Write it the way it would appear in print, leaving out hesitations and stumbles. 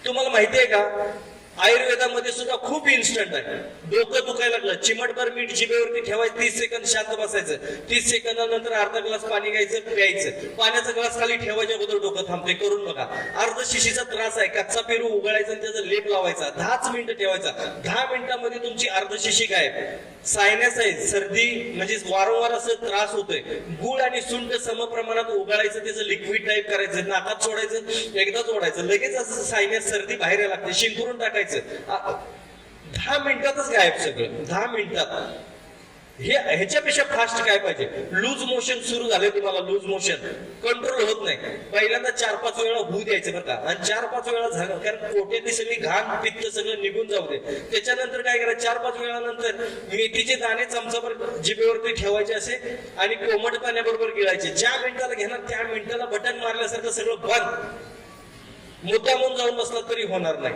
तुम्हाला माहिती आहे का, आयुर्वेदामध्ये सुद्धा खूप इन्स्टंट आहे. डोकं दुखायला लागलं, चिमटभर मीठ जिभेवरती ठेवायचं, 30 सेकंद शांत बसायचं, 30 सेकंदानंतर अर्धा ग्लास पाणी घ्यायचं, प्यायचं. पाण्याचा ग्लास खाली ठेवायच्या अगोदर डोकं थांबते. करून बघा. अर्ध शिशीचा त्रास आहे, कच्चा पेरू उघडायचा आणि त्याचा लेप लावायचा, 10 मिनिटं ठेवायचा. 10 मिनिटांमध्ये तुमची अर्ध शिशी गायब. सायनस आहे, सर्दी म्हणजे वारंवार असं त्रास होतोय, गुळ आणि सुंठ समप्रमाणात उगाळायचं, त्याचं लिक्विड टाईप करायचं, नाकात सोडायचं, एकदाच ओढायचं, लगेच असं सायनस सर्दी बाहेर यायला लागते, शिंकरून टाकायचं. 10 मिनिटातच गायब सगळं, 10 मिनिटात. ह्याच्यापेक्षा फास्ट काय पाहिजे. लूज मोशन सुरू झाले तुम्हाला, लूज मोशन कंट्रोल होत नाही. पहिल्यांदा 4-5 वेळा होऊ द्यायचं बरं का, आणि 4-5 वेळा झालं, कारण पोटातली सगळी घाण पित्त सगळं निघून जाऊ दे. त्याच्यानंतर काय करायचं, 4-5 वेळानंतर मेथीचे दाणे चमचाभर जिभेवरती ठेवायचे असे आणि कोमट पाण्याबरोबर गिळायचे. ज्या मिनिटाला घेणार त्या मिनिटाला बटन मारल्यासारखं सगळं बंद. मुद्दामून जाऊन बसला तरी होणार नाही.